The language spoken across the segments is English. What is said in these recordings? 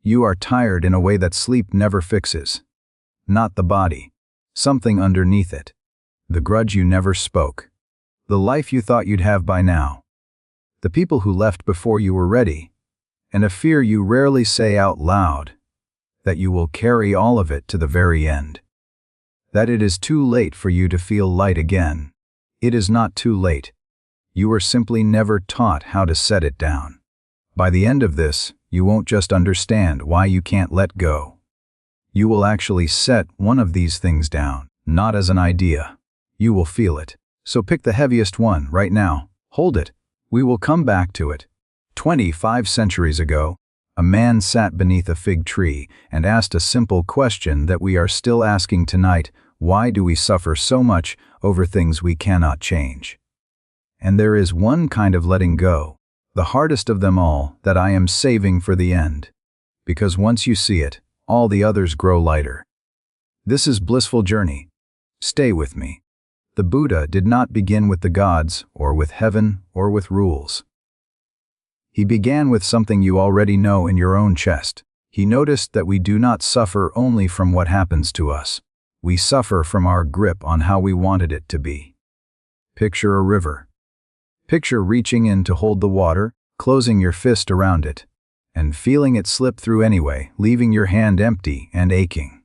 You are tired in a way that sleep never fixes. Not the body. Something underneath it. The grudge you never spoke. The life you thought you'd have by now. The people who left before you were ready. And a fear you rarely say out loud. That you will carry all of it to the very end. That it is too late for you to feel light again. It is not too late. You were simply never taught how to set it down. By the end of this, you won't just understand why you can't let go. You will actually set one of these things down, not as an idea. You will feel it. So pick the heaviest one right now. Hold it. We will come back to it. 25 centuries ago, a man sat beneath a fig tree and asked a simple question that we are still asking tonight: why do we suffer so much over things we cannot change? And there is one kind of letting go, the hardest of them all, that I am saving for the end. Because once you see it, all the others grow lighter. This is Blissful Journey. Stay with me. The Buddha did not begin with the gods, or with heaven, or with rules. He began with something you already know in your own chest. He noticed that we do not suffer only from what happens to us. We suffer from our grip on how we wanted it to be. Picture a river. Picture reaching in to hold the water, closing your fist around it, and feeling it slip through anyway, leaving your hand empty and aching.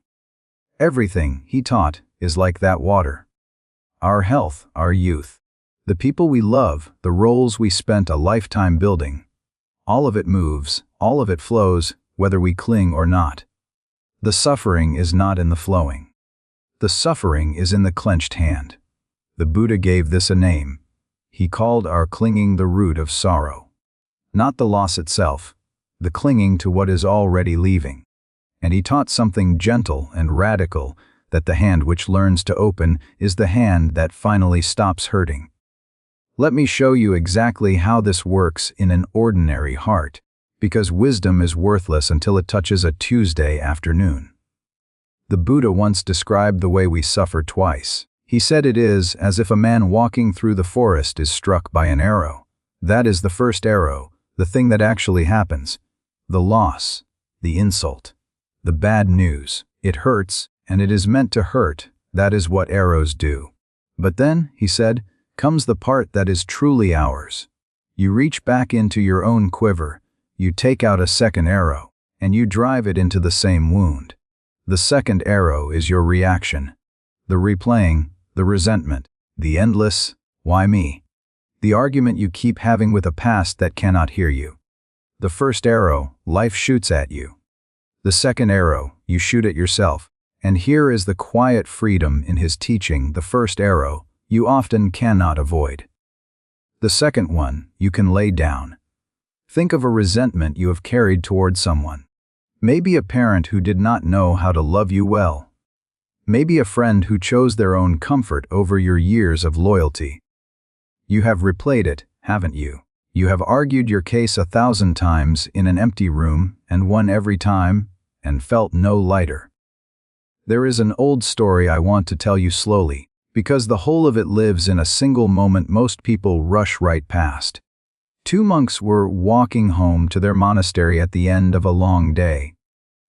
Everything, he taught, is like that water. Our health, our youth, the people we love, the roles we spent a lifetime building. All of it moves, all of it flows, whether we cling or not. The suffering is not in the flowing. The suffering is in the clenched hand. The Buddha gave this a name. He called our clinging the root of sorrow. Not the loss itself, the clinging to what is already leaving. And he taught something gentle and radical, that the hand which learns to open is the hand that finally stops hurting. Let me show you exactly how this works in an ordinary heart, because wisdom is worthless until it touches a Tuesday afternoon. The Buddha once described the way we suffer twice. He said it is as if a man walking through the forest is struck by an arrow. That is the first arrow, the thing that actually happens. The loss, the insult, the bad news. It hurts, and it is meant to hurt. That is what arrows do. But then, he said, comes the part that is truly ours. You reach back into your own quiver, you take out a second arrow, and you drive it into the same wound. The second arrow is your reaction. The replaying, the resentment, the endless, why me? The argument you keep having with a past that cannot hear you. The first arrow, life shoots at you. The second arrow, you shoot at yourself. And here is the quiet freedom in his teaching. The first arrow, you often cannot avoid. The second one, you can lay down. Think of a resentment you have carried toward someone. Maybe a parent who did not know how to love you well. Maybe a friend who chose their own comfort over your years of loyalty. You have replayed it, haven't you? You have argued your case 1,000 times in an empty room and won every time and felt no lighter. There is an old story I want to tell you slowly, because the whole of it lives in a single moment most people rush right past. 2 monks were walking home to their monastery at the end of a long day.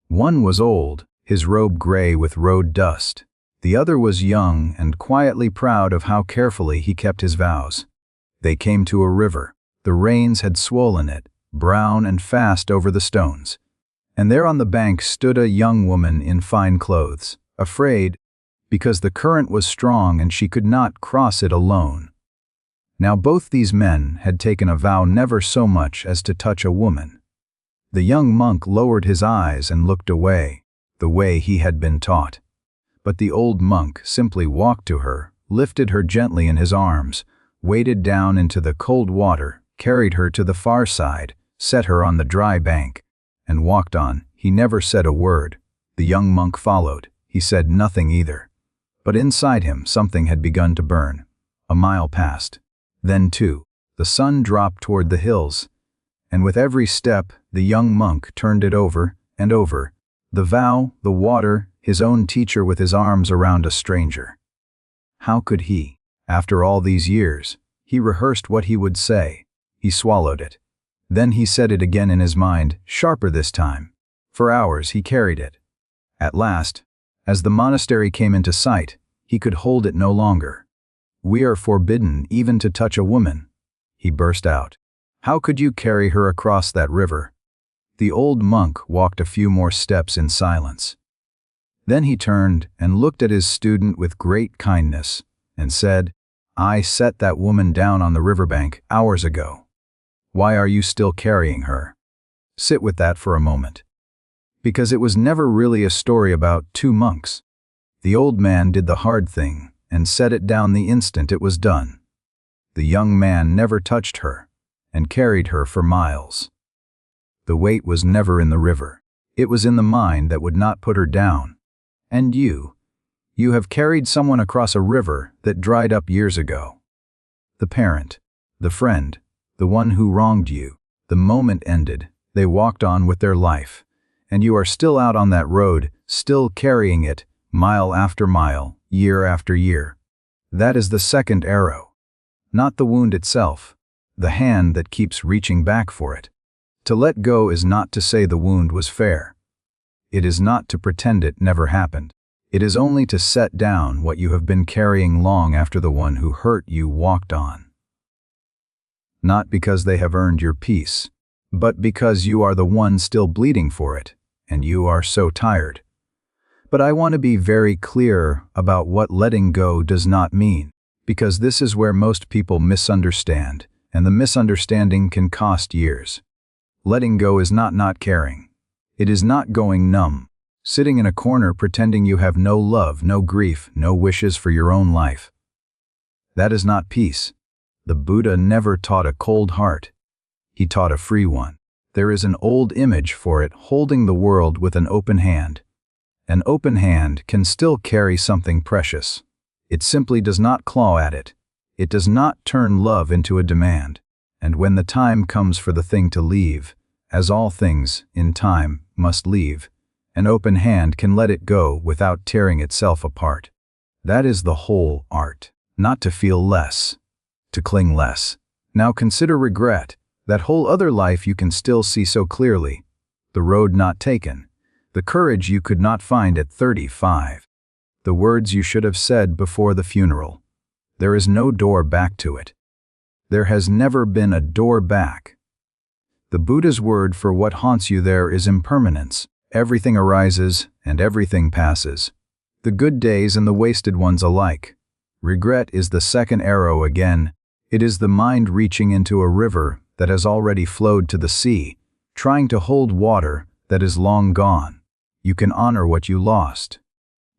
One was old, his robe gray with road dust. The other was young and quietly proud of how carefully he kept his vows. They came to a river. The rains had swollen it, brown and fast over the stones. And there on the bank stood a young woman in fine clothes, afraid, because the current was strong and she could not cross it alone. Now both these men had taken a vow never so much as to touch a woman. The young monk lowered his eyes and looked away, the way he had been taught. But the old monk simply walked to her, lifted her gently in his arms, waded down into the cold water, carried her to the far side, set her on the dry bank, and walked on. He never said a word. The young monk followed. He said nothing either. But inside him something had begun to burn. A mile passed. Then, too, the sun dropped toward the hills, and with every step the young monk turned it over and over. The vow, the water, his own teacher with his arms around a stranger. How could he? After all these years, he rehearsed what he would say. He swallowed it. Then he said it again in his mind, sharper this time. For hours he carried it. At last, as the monastery came into sight, he could hold it no longer. "We are forbidden even to touch a woman," he burst out. "How could you carry her across that river?" The old monk walked a few more steps in silence. Then he turned and looked at his student with great kindness and said, "I set that woman down on the riverbank hours ago. Why are you still carrying her? Sit with that for a moment." Because it was never really a story about two monks. The old man did the hard thing and set it down the instant it was done. The young man never touched her and carried her for miles. The weight was never in the river. It was in the mind that would not put her down. And you have carried someone across a river that dried up years ago. The parent, the friend, the one who wronged you. The moment ended, they walked on with their life, and you are still out on that road, still carrying it, mile after mile, year after year. That is the second arrow. Not the wound itself, the hand that keeps reaching back for it. To let go is not to say the wound was fair. It is not to pretend it never happened. It is only to set down what you have been carrying long after the one who hurt you walked on. Not because they have earned your peace, but because you are the one still bleeding for it, and you are so tired. But I want to be very clear about what letting go does not mean, because this is where most people misunderstand, and the misunderstanding can cost years. Letting go is not caring. It is not going numb, sitting in a corner pretending you have no love, no grief, no wishes for your own life. That is not peace. The Buddha never taught a cold heart. He taught a free one. There is an old image for it holding the world with an open hand. An open hand can still carry something precious. It simply does not claw at it. It does not turn love into a demand. And when the time comes for the thing to leave, as all things, in time, must leave, an open hand can let it go without tearing itself apart. That is the whole art. Not to feel less, to cling less. Now consider regret, that whole other life you can still see so clearly, the road not taken, the courage you could not find at 35, the words you should have said before the funeral. There is no door back to it. There has never been a door back. The Buddha's word for what haunts you there is impermanence. Everything arises and everything passes, the good days and the wasted ones alike. Regret is the second arrow again. It is the mind reaching into a river that has already flowed to the sea, trying to hold water that is long gone. You can honor what you lost.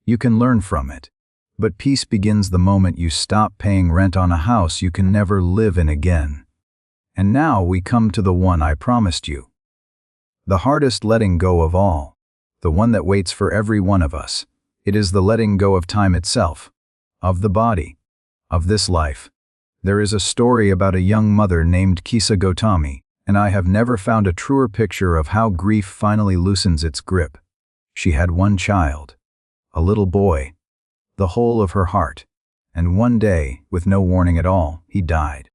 You can learn from it. But peace begins the moment you stop paying rent on a house you can never live in again. And now we come to the one I promised you. The hardest letting go of all. The one that waits for every one of us. It is the letting go of time itself. Of the body. Of this life. There is a story about a young mother named Kisa Gotami, and I have never found a truer picture of how grief finally loosens its grip. She had one child. A little boy. The whole of her heart. And one day, with no warning at all, he died.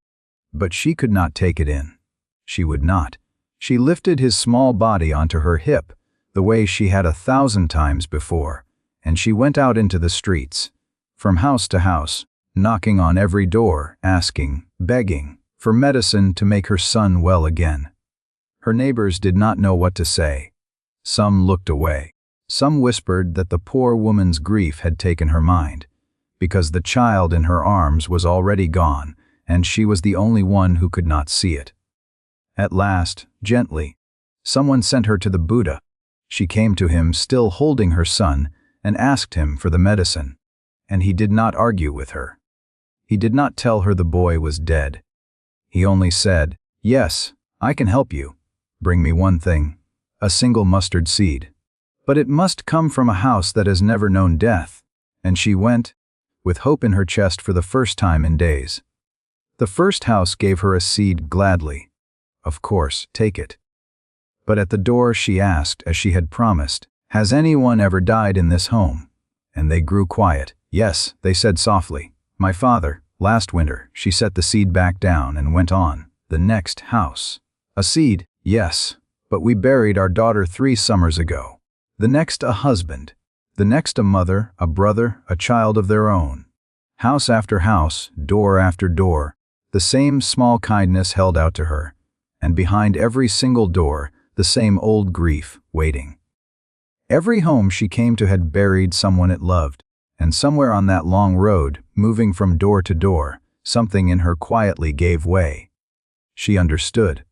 But she could not take it in. She would not. She lifted his small body onto her hip, the way she had 1,000 times before, and she went out into the streets, from house to house, knocking on every door, asking, begging, for medicine to make her son well again. Her neighbors did not know what to say. Some looked away. Some whispered that the poor woman's grief had taken her mind, because the child in her arms was already gone, and she was the only one who could not see it. At last, gently, someone sent her to the Buddha. She came to him still holding her son and asked him for the medicine, and he did not argue with her. He did not tell her the boy was dead. He only said, "Yes, I can help you. Bring me one thing, a single mustard seed. But it must come from a house that has never known death." And she went, with hope in her chest for the first time in days. The first house gave her a seed gladly. Of course, take it. But at the door she asked, as she had promised, "Has anyone ever died in this home?" And they grew quiet. "Yes," they said softly. "My father, last winter." She set the seed back down and went on. The next house. "A seed, yes. But we buried our daughter 3 summers ago. The next a husband. The next a mother, a brother, a child of their own. House after house, door after door, the same small kindness held out to her, and behind every single door, the same old grief waiting. Every home she came to had buried someone it loved, and somewhere on that long road, moving from door to door, something in her quietly gave way. She understood.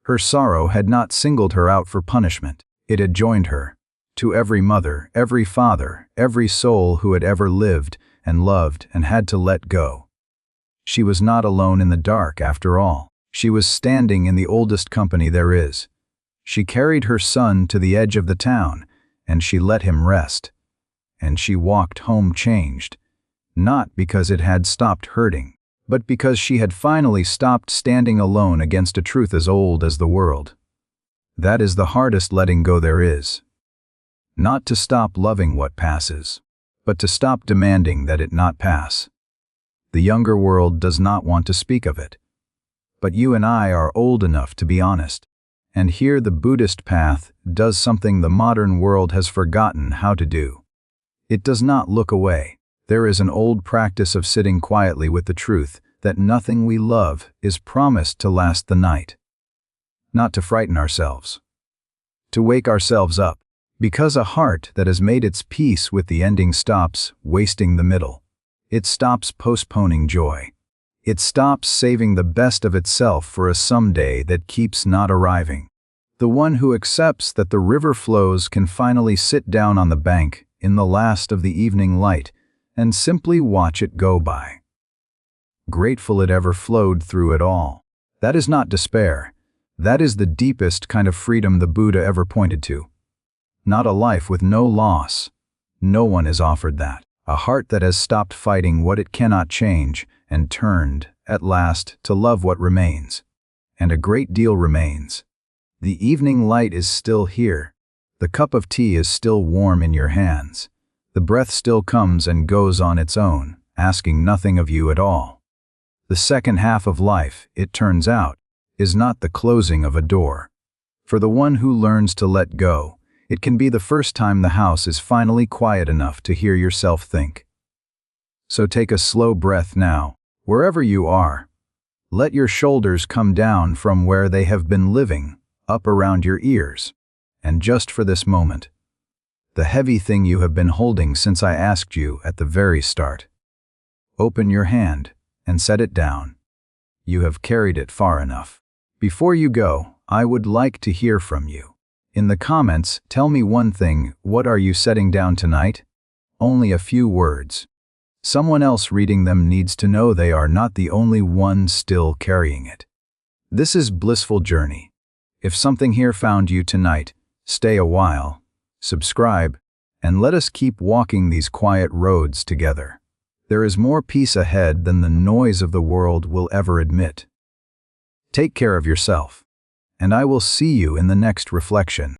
Her sorrow had not singled her out for punishment. It had joined her. To every mother, every father, every soul who had ever lived and loved and had to let go. She was not alone in the dark after all. She was standing in the oldest company there is. She carried her son to the edge of the town, and she let him rest. And she walked home changed, not because it had stopped hurting, but because she had finally stopped standing alone against a truth as old as the world. That is the hardest letting go there is. Not to stop loving what passes, but to stop demanding that it not pass. The younger world does not want to speak of it. But you and I are old enough to be honest. And here the Buddhist path does something the modern world has forgotten how to do. It does not look away. There is an old practice of sitting quietly with the truth that nothing we love is promised to last the night. Not to frighten ourselves. To wake ourselves up. Because a heart that has made its peace with the ending stops wasting the middle. It stops postponing joy. It stops saving the best of itself for a someday that keeps not arriving. The one who accepts that the river flows can finally sit down on the bank in the last of the evening light and simply watch it go by. Grateful it ever flowed through it all. That is not despair. That is the deepest kind of freedom the Buddha ever pointed to. Not a life with no loss. No one is offered that. A heart that has stopped fighting what it cannot change and turned, at last, to love what remains. And a great deal remains. The evening light is still here. The cup of tea is still warm in your hands. The breath still comes and goes on its own, asking nothing of you at all. The second half of life, it turns out, is not the closing of a door. For the one who learns to let go, it can be the first time the house is finally quiet enough to hear yourself think. So take a slow breath now, wherever you are. Let your shoulders come down from where they have been living, up around your ears. And just for this moment, the heavy thing you have been holding since I asked you at the very start. Open your hand and set it down. You have carried it far enough. Before you go, I would like to hear from you. In the comments, tell me one thing. What are you setting down tonight? Only a few words. Someone else reading them needs to know they are not the only one still carrying it. This is Blissful Journey. If something here found you tonight, stay a while, subscribe, and let us keep walking these quiet roads together. There is more peace ahead than the noise of the world will ever admit. Take care of yourself, and I will see you in the next reflection.